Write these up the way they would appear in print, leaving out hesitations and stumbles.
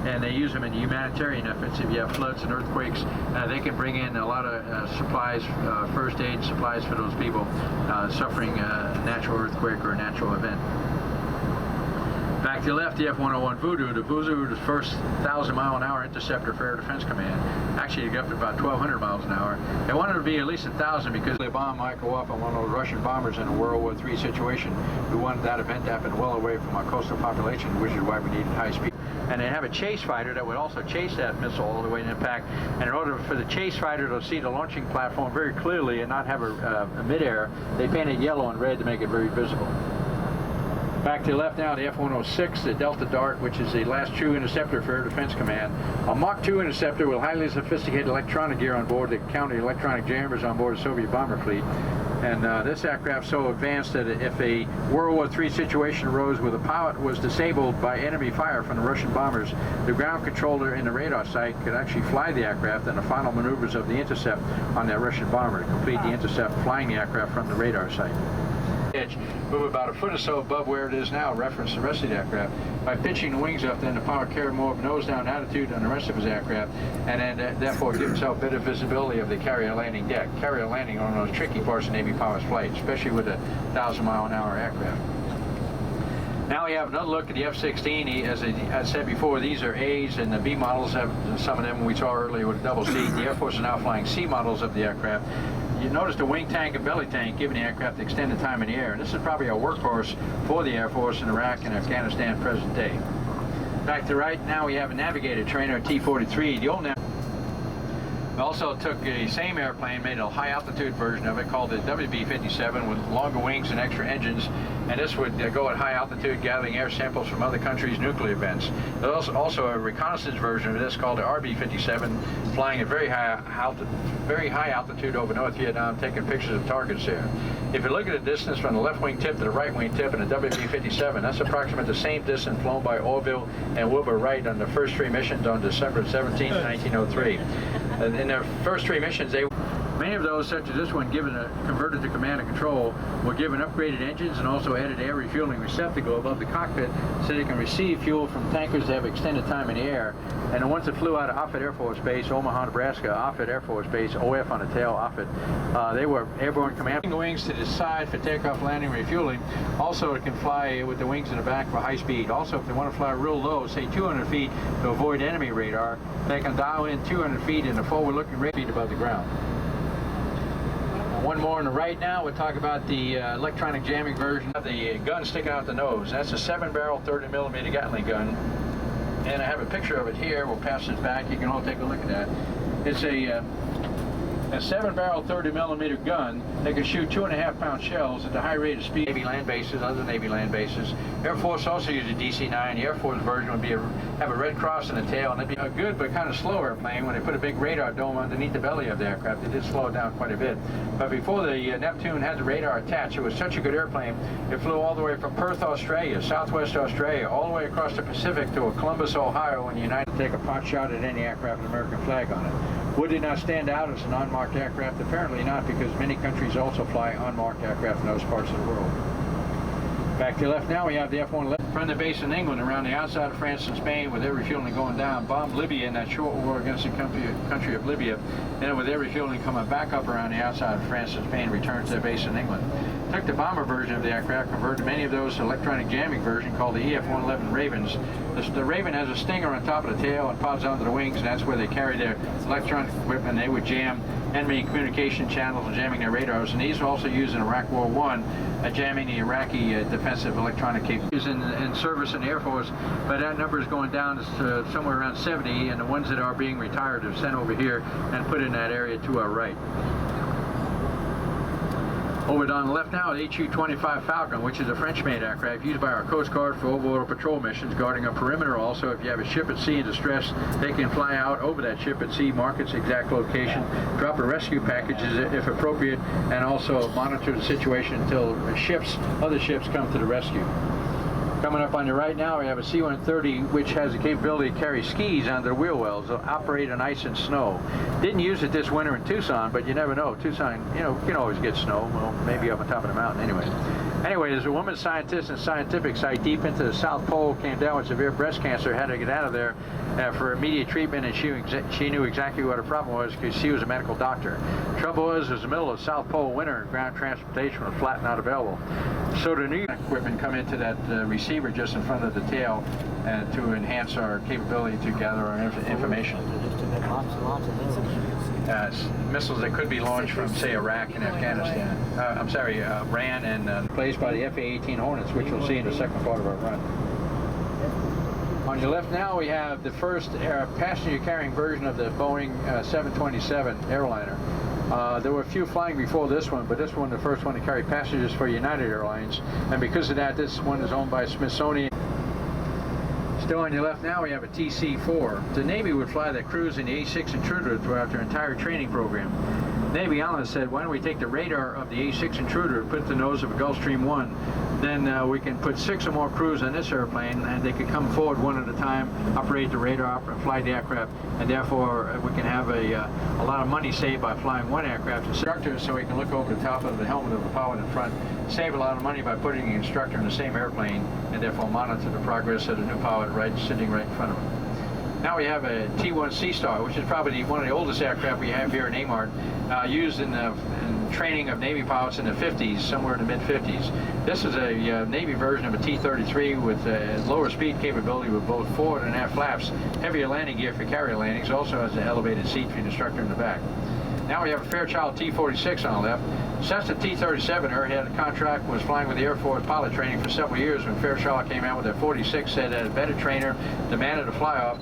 and they use them in humanitarian efforts. If you have floods and earthquakes, they can bring in a lot of supplies, first aid supplies for those people suffering a natural earthquake or a natural event. Back to the left, the F-101 Voodoo. The Voodoo is the first 1,000-mile-an-hour interceptor for Air Defense Command. Actually, it got up to about 1,200 miles an hour. They wanted it to be at least 1,000 because the bomb might go off on one of those Russian bombers in a World War III situation. We wanted that event to happen well away from our coastal population, which is why we needed high speed. And they have a chase fighter that would also chase that missile all the way to impact. And in order for the chase fighter to see the launching platform very clearly and not have a midair, they painted yellow and red to make it very visible. Back to the left now, the F-106, the Delta Dart, which is the last true interceptor for Air Defense Command. A Mach 2 interceptor with highly sophisticated electronic gear on board that counted electronic jammers on board the Soviet bomber fleet. And this aircraft so advanced that if a World War III situation arose where the pilot was disabled by enemy fire from the Russian bombers, the ground controller in the radar site could actually fly the aircraft and the final maneuvers of the intercept on that Russian bomber to complete the intercept flying the aircraft from the radar site. Move about a foot or so above where it is now, reference the rest of the aircraft. By pitching the wings up, then the pilot carried more of a nose-down attitude on the rest of his aircraft, and then therefore give himself better visibility of the carrier landing deck. Carrier landing on those tricky parts of Navy pilot's flight, especially with a 1,000-mile-an-hour aircraft. Now we have another look at the F-16. As I said before, these are A's, and the B models have some of them we saw earlier with a double seat. The Air Force is now flying C models of the aircraft. You notice the wing tank and belly tank giving the aircraft extended time in the air, and this is probably a workhorse for the Air Force in Iraq and Afghanistan present day. Back to the right, now we have a navigator trainer T-43. The old We also took the same airplane, made a high altitude version of it called the WB-57 with longer wings and extra engines, and this would go at high altitude gathering air samples from other countries' nuclear events. There's also a reconnaissance version of this called the RB-57 flying at very high altitude over North Vietnam, taking pictures of targets there. If you look at the distance from the left wing tip to the right wing tip in the WB-57, that's approximately the same distance flown by Orville and Wilbur Wright on the first three missions on December 17, 1903. In their first three missions, many of those, such as this one, converted to command and control, were given upgraded engines and also added air refueling receptacle above the cockpit so they can receive fuel from tankers that have extended time in the air. And the ones that flew out of Offutt Air Force Base, Omaha, Nebraska, Offutt Air Force Base, OF on the tail, Offutt, they were airborne command. The wings to the side for takeoff, landing, refueling. Also, it can fly with the wings in the back for high speed. Also, if they want to fly real low, say 200 feet to avoid enemy radar, they can dial in 200 feet in the forward-looking rate feet above the ground. One more on the right now, we'll talk about the electronic jamming version of the gun sticking out the nose. That's a 7-barrel 30mm Gatling gun. And I have a picture of it here. We'll pass this back. You can all take a look at that. It's a 7-barrel 30mm gun that can shoot 2.5-pound shells at a high rate of speed. Navy land bases, other Navy land bases. Air Force also uses a DC-9. The Air Force version would have a red cross in the tail, and it'd be a good but kind of slow airplane. When they put a big radar dome underneath the belly of the aircraft, it did slow it down quite a bit. But before the Neptune had the radar attached, it was such a good airplane, it flew all the way from Perth, Australia, southwest Australia, all the way across the Pacific to Columbus, Ohio, and United to take a pot shot at any aircraft with an American flag on it. Would it not stand out as an unmarked aircraft? Apparently not, because many countries also fly unmarked aircraft in those parts of the world. Back to the left now, we have the F-111 from the base in England around the outside of France and Spain with their refueling going down, bombed Libya in that short war against the country of Libya, and with their refueling coming back up around the outside of France and Spain, returned to their base in England. Took the bomber version of the aircraft, converted many of those to electronic jamming version called the EF-111 Ravens. The Raven has a stinger on top of the tail and pods onto the wings, and that's where they carry their electronic equipment. They would jam enemy communication channels and jamming their radars, and these were also used in Iraq War I, jamming the Iraqi defensive electronic capabilities in service in the Air Force, but that number is going down to somewhere around 70, and the ones that are being retired are sent over here and put in that area to our right. Over on the left now, the HU-25 Falcon, which is a French-made aircraft used by our Coast Guard for overwater patrol missions, guarding a perimeter. Also, if you have a ship at sea in distress, they can fly out over that ship at sea, mark its exact location, drop a rescue package if appropriate, and also monitor the situation until other ships come to the rescue. Coming up on your right now, we have a C-130, which has the capability to carry skis onto the wheel wells. They'll operate on ice and snow. Didn't use it this winter in Tucson, but you never know. Tucson, you can always get snow. Well, maybe up on top of the mountain anyway. Anyway, there's a woman scientist in a scientific site deep into the South Pole, came down with severe breast cancer, had to get out of there for immediate treatment, and she knew exactly what her problem was because she was a medical doctor. Trouble was, it was the middle of South Pole winter and ground transportation was flat, not available. So the new equipment come into that receiver just in front of the tail to enhance our capability to gather our information. Missiles that could be launched from, say, Iraq and Afghanistan. Iran, and placed by the FA-18 Hornets, which we'll see in the second part of our run. On your left now, we have the first passenger-carrying version of the Boeing 727 airliner. There were a few flying before this one, but this one, the first one to carry passengers for United Airlines, and because of that, this one is owned by Smithsonian. Still on your left now, we have a TC-4. The Navy would fly that cruise in the A-6 Intruder throughout their entire training program. Navy analysts said, why don't we take the radar of the A-6 Intruder, put it the nose of a Gulfstream 1, then we can put 6 or more crews on this airplane, and they could come forward one at a time, operate the radar, fly the aircraft, and therefore we can have a lot of money saved by flying one aircraft instructor, so we can look over the top of the helmet of the pilot in front, save a lot of money by putting the instructor in the same airplane, and therefore monitor the progress of the new pilot sitting right in front of him. Now we have a T-1 Sea Star, which is probably one of the oldest aircraft we have here in AMARG, used in training of Navy pilots in the 50s, somewhere in the mid-50s. This is a Navy version of a T-33 with lower speed capability with both forward and aft flaps, heavier landing gear for carrier landings, also has an elevated seat for the instructor in the back. Now we have a Fairchild T-46 on the left. Since the T-37 had a contract, was flying with the Air Force pilot training for several years. When Fairchild came out with their 46, said that a better trainer demanded a fly-off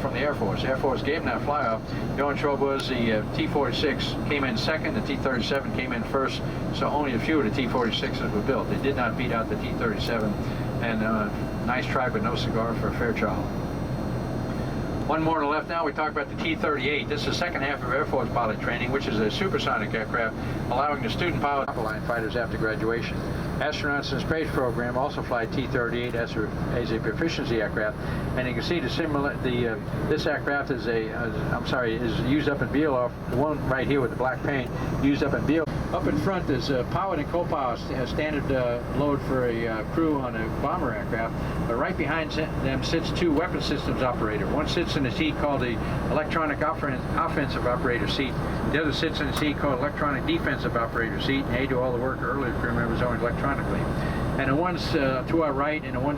from the Air Force. The Air Force gave them that fly-off. The only trouble was the T-46 came in second, the T-37 came in first, so only a few of the T-46s were built. They did not beat out the T-37, and nice try but no cigar for Fairchild. One more to the left now, we talk about the T-38. This is the second half of Air Force pilot training, which is a supersonic aircraft, allowing the student pilot line fighters after graduation. Astronauts in the space program also fly T-38 as a proficiency aircraft, and you can see this aircraft is is used up in Beale, the one right here with the black paint, used up in Beale. Up in front is pilot and co-pilot, standard load for a crew on a bomber aircraft. But right behind them sits 2 weapon systems operator. One sits in a seat called the electronic offensive operator seat. The other sits in a seat called electronic defensive operator seat. And they do all the work earlier crew members only electronically. And the ones to our right and the ones